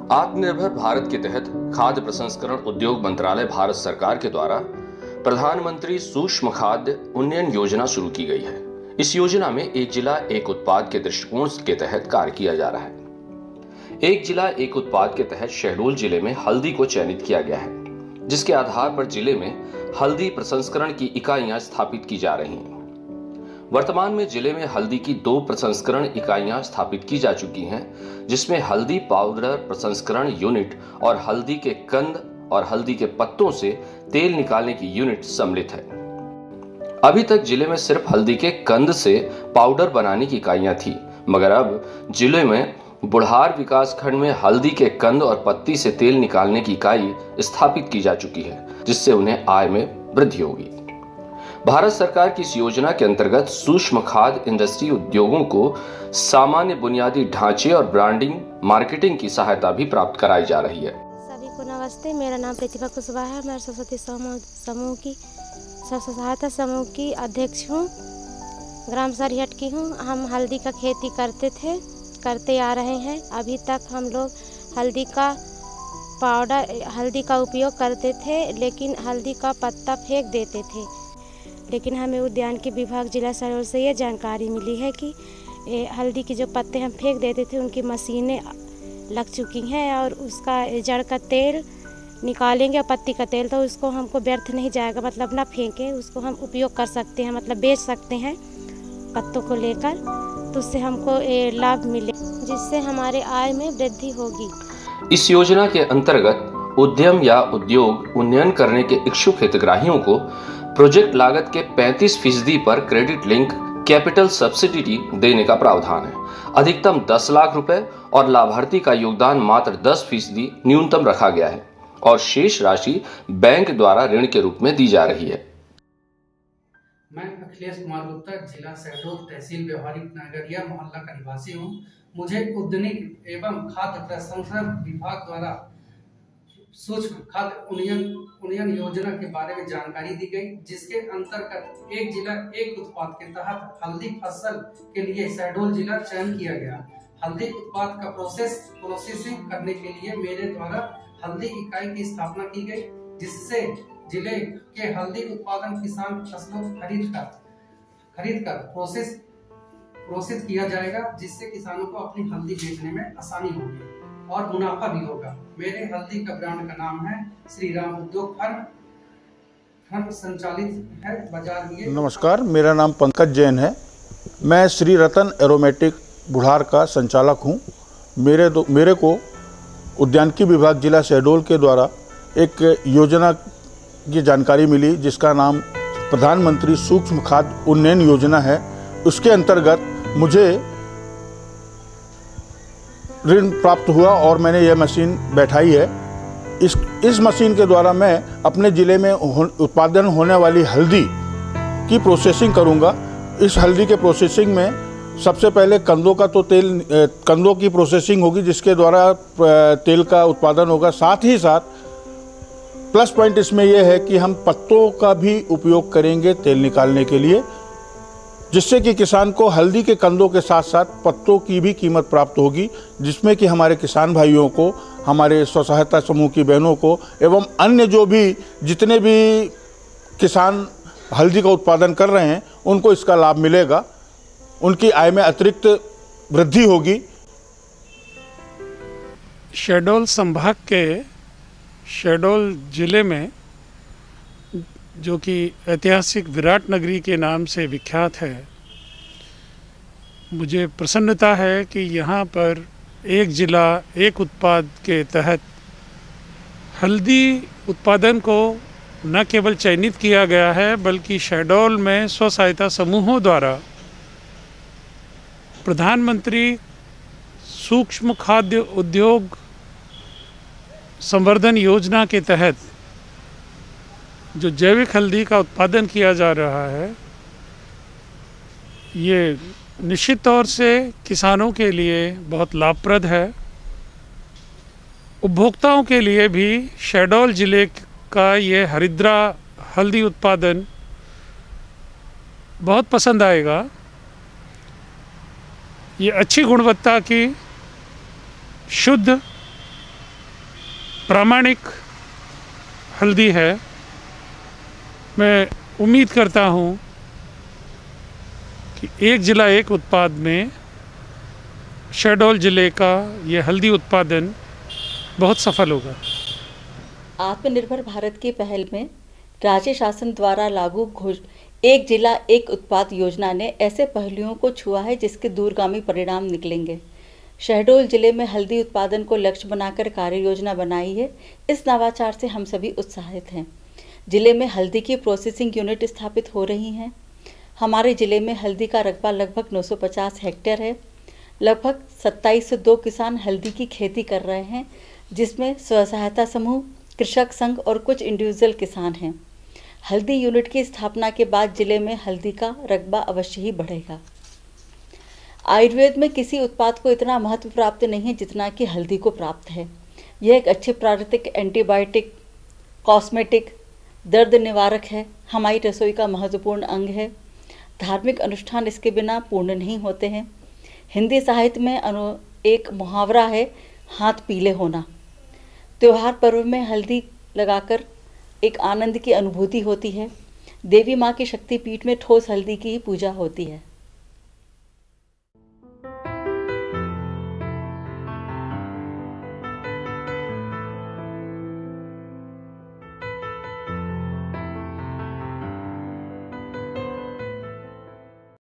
आत्मनिर्भर भारत के तहत खाद्य प्रसंस्करण उद्योग मंत्रालय भारत सरकार के द्वारा प्रधानमंत्री सूक्ष्म खाद्य उन्नयन योजना शुरू की गई है। इस योजना में एक जिला एक उत्पाद के दृष्टिकोण के तहत कार्य किया जा रहा है। एक जिला एक उत्पाद के तहत शहडोल जिले में हल्दी को चयनित किया गया है, जिसके आधार पर जिले में हल्दी प्रसंस्करण की इकाइयां स्थापित की जा रही हैं। वर्तमान में जिले में हल्दी की 2 प्रसंस्करण इकाइयां स्थापित की जा चुकी हैं, जिसमें हल्दी पाउडर प्रसंस्करण यूनिट और हल्दी के कंद और हल्दी के पत्तों से तेल निकालने की यूनिट सम्मिलित है। अभी तक जिले में सिर्फ हल्दी के कंद से पाउडर बनाने की इकाइयां थी, मगर अब जिले में बुढ़ार विकास खंड में हल्दी के कंद और पत्ती से तेल निकालने की इकाई स्थापित की जा चुकी है, जिससे उन्हें आय में वृद्धि होगी। भारत सरकार की इस योजना के अंतर्गत सूक्ष्म खाद्य इंडस्ट्री उद्योगों को सामान्य बुनियादी ढांचे और ब्रांडिंग मार्केटिंग की सहायता भी प्राप्त कराई जा रही है। सभी को नमस्ते, मेरा नाम प्रतिभा कुशवाहा है। मैं सरस्वती समूह की स्वयं सहायता समूह की अध्यक्ष हूँ। ग्राम सरिहट की हूँ। हम हल्दी का खेती करते आ रहे हैं। अभी तक हम लोग हल्दी का पाउडर हल्दी का उपयोग करते थे, लेकिन हल्दी का पत्ता फेंक देते थे। लेकिन हमें उद्यानिकी विभाग जिला शहडोल से ये जानकारी मिली है कि हल्दी के जो पत्ते हम फेंक देते थे उनकी मशीनें लग चुकी हैं और उसका जड़ का तेल निकालेंगे और पत्ती का तेल, तो उसको हमको व्यर्थ नहीं जाएगा, मतलब ना फेंके, उसको हम उपयोग कर सकते हैं, मतलब बेच सकते हैं पत्तों को लेकर, तो उससे हमको लाभ मिले, जिससे हमारे आय में वृद्धि होगी। इस योजना के अंतर्गत उद्यम या उद्योग उन्नयन करने के इच्छुक हितग्राहियों को प्रोजेक्ट लागत के 35% पर क्रेडिट लिंक कैपिटल सब्सिडी देने का प्रावधान है। अधिकतम 10 लाख रुपए और लाभार्थी का योगदान मात्र 10% न्यूनतम रखा गया है और शेष राशि बैंक द्वारा ऋण के रूप में दी जा रही है। मैं अखिलेश कुमार गुप्ता, जिला शहडोल, तहसील व्यवहारिक नगरिया मोहल्ला का निवासी हूँ। मुझे उद्यानिक एवं खाद्य प्रसंस्करण विभाग द्वारा सूक्ष्म खाद्य उन्नयन योजना के बारे में जानकारी दी गई, जिसके अंतर्गत एक जिला एक उत्पाद के तहत हल्दी फसल के लिए शहडोल जिला चयन किया गया। हल्दी उत्पाद का प्रोसेसिंग करने के लिए मेरे द्वारा हल्दी इकाई की स्थापना की गई, जिससे जिले के हल्दी उत्पादन किसान फसलों खरीद कर प्रोसेस किया जाएगा, जिससे किसानों को अपनी हल्दी बेचने में आसानी होगी और मुनाफा भी होगा। मेरे हल्दी का ब्रांड का नाम है श्री राम उद्योग फर्म संचालित है बाजार में। नमस्कार, मेरा नाम पंकज जैन है। मैं श्री रतन एरोमेटिक बुढ़ार का संचालक हूँ। मेरे को उद्यानिकी विभाग जिला शहडोल के द्वारा एक योजना की जानकारी मिली, जिसका नाम प्रधानमंत्री सूक्ष्म खाद्य उन्नयन योजना है। उसके अंतर्गत मुझे ऋण प्राप्त हुआ और मैंने यह मशीन बैठाई है। इस मशीन के द्वारा मैं अपने ज़िले में उत्पादन होने वाली हल्दी की प्रोसेसिंग करूंगा। इस हल्दी के प्रोसेसिंग में सबसे पहले कंदों की प्रोसेसिंग होगी, जिसके द्वारा तेल का उत्पादन होगा। साथ ही साथ प्लस पॉइंट इसमें यह है कि हम पत्तों का भी उपयोग करेंगे तेल निकालने के लिए, जिससे कि किसान को हल्दी के कंदों के साथ साथ पत्तों की भी कीमत प्राप्त होगी, जिसमें कि हमारे किसान भाइयों को, हमारे स्व सहायता समूह की बहनों को एवं अन्य जितने भी किसान हल्दी का उत्पादन कर रहे हैं उनको इसका लाभ मिलेगा। उनकी आय में अतिरिक्त वृद्धि होगी। शहडोल संभाग के शहडोल जिले में, जो कि ऐतिहासिक विराट नगरी के नाम से विख्यात है, मुझे प्रसन्नता है कि यहाँ पर एक जिला एक उत्पाद के तहत हल्दी उत्पादन को न केवल चयनित किया गया है, बल्कि शहडोल में स्व सहायता समूहों द्वारा प्रधानमंत्री सूक्ष्म खाद्य उद्योग संवर्धन योजना के तहत जो जैविक हल्दी का उत्पादन किया जा रहा है, ये निश्चित तौर से किसानों के लिए बहुत लाभप्रद है। उपभोक्ताओं के लिए भी शहडोल ज़िले का ये हरिद्रा हल्दी उत्पादन बहुत पसंद आएगा। ये अच्छी गुणवत्ता की शुद्ध प्रामाणिक हल्दी है। मैं उम्मीद करता हूँ कि एक ज़िला एक उत्पाद में शहडोल ज़िले का ये हल्दी उत्पादन बहुत सफल होगा। आत्मनिर्भर भारत की पहल में राज्य शासन द्वारा लागू एक जिला एक उत्पाद योजना ने ऐसे पहलुओं को छुआ है जिसके दूरगामी परिणाम निकलेंगे। शहडोल जिले में हल्दी उत्पादन को लक्ष्य बनाकर कार्य योजना बनाई है। इस नवाचार से हम सभी उत्साहित हैं। जिले में हल्दी की प्रोसेसिंग यूनिट स्थापित हो रही हैं। हमारे जिले में हल्दी का रकबा लगभग 950 हेक्टेयर है। लगभग 2702 किसान हल्दी की खेती कर रहे हैं, जिसमें स्व सहायता समूह, कृषक संघ और कुछ इंडिविजुअल किसान हैं। हल्दी यूनिट की स्थापना के बाद जिले में हल्दी का रकबा अवश्य ही बढ़ेगा। आयुर्वेद में किसी उत्पाद को इतना महत्व प्राप्त नहीं है जितना कि हल्दी को प्राप्त है। यह एक अच्छे प्राकृतिक एंटीबायोटिक, कॉस्मेटिक, दर्द निवारक है। हमारी रसोई का महत्वपूर्ण अंग है। धार्मिक अनुष्ठान इसके बिना पूर्ण नहीं होते हैं। हिंदी साहित्य में एक मुहावरा है, हाथ पीले होना। त्योहार पर्व में हल्दी लगाकर एक आनंद की अनुभूति होती है। देवी माँ की शक्तिपीठ में ठोस हल्दी की ही पूजा होती है।